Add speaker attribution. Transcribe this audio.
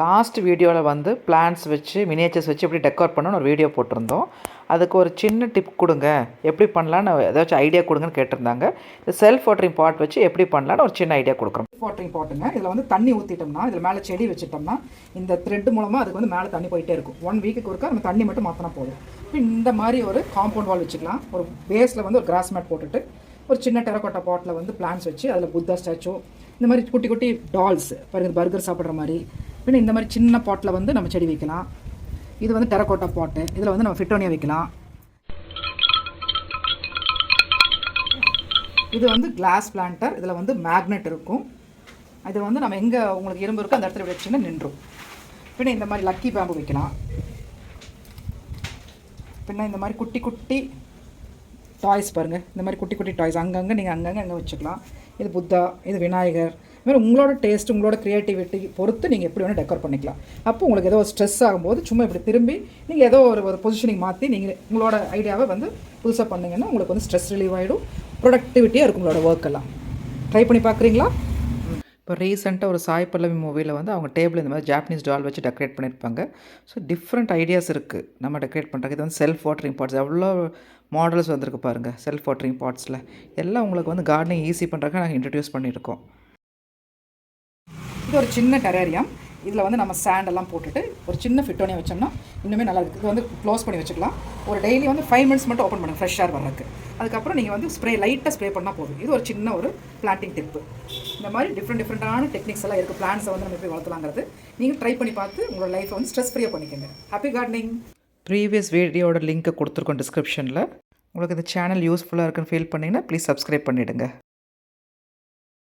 Speaker 1: Last வீடியோவில் வந்து plants வச்சு மினியேச்சர்ஸ் வச்சு எப்படி டெக்கோர் பண்ணணும்னு ஒரு வீடியோ போட்டிருந்தோம். அதுக்கு ஒரு சின்ன டிப் கொடுங்க, எப்படி பண்ணலான்னு ஏதாச்சும் ஐடியா கொடுங்கன்னு கேட்டிருந்தாங்க. இந்த செல்ஃப் வாட்டரிங் பாட் வச்சு எப்படி பண்ணலான்னு ஒரு சின்ன ஐடியா கொடுக்குறோம்.
Speaker 2: செல்ஃப் வாட்டரிங் பாட்டுங்க, இதில் வந்து தண்ணி ஊற்றிட்டோம்னா, இதில் மேலே செடி வச்சுட்டோம்னா இந்த த்ரெட் மூலமாக அதுக்கு வந்து மேலே தண்ணி போயிட்டே இருக்கும். 1 வீக்குக்கு ஒருக்கா நம்ம தண்ணி மட்டும் மாற்றினா போதும். இப்போ இந்த மாதிரி ஒரு காம்பவுண்ட் வால் வச்சுக்கலாம். ஒரு பேஸில் வந்து ஒரு கிராஸ் மேட் போட்டுட்டு ஒரு சின்ன டெரக்கோட்டா பாட்டில் வந்து பிளான்ட்ஸ் வச்சு அதில் புத்தா ஸ்டாச்சு, இந்த மாதிரி குட்டி குட்டி டால்ஸ் பாருங்கள், பர்கர் சாப்பிட்ற மாதிரி. பின்ன இந்த மாதிரி சின்ன பாட்டில் வந்து நம்ம செடி வைக்கலாம். இது வந்து டெரக்கோட்டா பாட்டு, இதில் வந்து நம்ம ஃபிட்டோனியா வைக்கலாம். இது வந்து கிளாஸ் பிளான்டர், இதில் வந்து மேக்னெட் இருக்கும். இது வந்து நம்ம எங்கே உங்களுக்கு இரும்பு இருக்கோ அந்த இடத்துல வச்சுன்னா நின்றும். பின்ன இந்த மாதிரி லக்கி பேம்பு வைக்கலாம். பின்ன இந்த மாதிரி குட்டி குட்டி டாய்ஸ் பாருங்கள், இந்த மாதிரி குட்டி குட்டி டாய்ஸ் அங்கங்கே நீங்கள் அங்கங்கே வச்சுக்கலாம். இது புத்தா, இது விநாயகர். இதுமாதிரி உங்களோட டேஸ்ட், உங்களோட க்ரியேட்டிவிட்டி பொறுத்து நீங்கள் எப்படி வேணால் டெக்கோர் பண்ணிக்கலாம். அப்போ உங்களுக்கு ஏதோ ஸ்ட்ரெஸ் ஆகும்போது சும்மா இப்படி திரும்பி நீங்கள் ஏதோ ஒரு பொசிஷனிங் மாற்றி நீங்கள் உங்களோட ஐடியாவை வந்து புதுசாக பண்ணிங்கன்னா உங்களுக்கு வந்து ஸ்ட்ரெஸ் ரிலீவ் ஆகிடும், ப்ரொடக்டிவிட்டியாக இருக்கும் உங்களோட ஒர்க் எல்லாம். ட்ரை பண்ணி பார்க்குறீங்களா?
Speaker 1: இப்போ ரீசெண்டாக ஒரு சாய் பல்லவி மூவியில் வந்து அவங்க டேபிள் இந்த மாதிரி ஜாப்பனீஸ் டால் வச்சு டெக்கரேட் பண்ணியிருப்பாங்க. ஸோ டிஃப்ரெண்ட் ஐடியாஸ் இருக்குது நம்ம டெக்கரேட் பண்ணுறதுக்கு. இது வந்து செல்ஃப் வாட்டரிங் பாட்ஸ், எவ்வளோ மாடல்ஸ் வந்திருக்கு பாருங்கள் செல்ஃப் வாட்டரிங் பாட்ஸில். எல்லாம் உங்களுக்கு வந்து கார்டனிங் ஈஸி பண்ணுறதுக்கு நாங்கள் இன்ட்ரடியூஸ் பண்ணியிருக்கோம்.
Speaker 2: இது ஒரு சின்ன டெரேரியம். இதில் வந்து நம்ம சாண்டெல்லாம் போட்டுட்டு ஒரு சின்ன ஃபிட்டோனியா வச்சோம்னா இன்னுமே நல்லா இருக்குது. இது வந்து க்ளோஸ் பண்ணி வச்சுக்கலாம். ஒரு டெய்லி வந்து 5 மினிட்ஸ் மட்டும் ஓப்பன் பண்ணுங்கள் ஃப்ரெஷ் ஏர் வர்றதுக்கு. அதுக்கப்புறம் நீங்கள் வந்து லைட்டாக ஸ்ப்ரே பண்ணால் போதும். இது ஒரு சின்ன ஒரு பிளான்டிங் டிப்பு. இந்த மாதிரி டிஃப்ரெண்டான டெக்னிக்ஸ் எல்லாம் இருக்குது. பிளான்ட்ஸை வந்து நம்ம எப்படி வளர்த்தலாங்கிறது நீங்கள் ட்ரை பண்ணி பார்த்து உங்களோட லைஃப்பை வந்து ஸ்ட்ரெஸ் ஃப்ரீயாக பண்ணிக்கோங்க. Happy gardening.
Speaker 1: ப்ரீவியஸ் வீடியோட லிங்க்கை கொடுத்துருக்கோம் டிஸ்கிரிப்ஷனில். உங்களுக்கு இந்த சேனல் யூஸ்ஃபுல்லாக இருக்குன்னு ஃபீல் பண்ணிங்கன்னா ப்ளீஸ் சப்ஸ்கிரைப் பண்ணிவிடுங்க.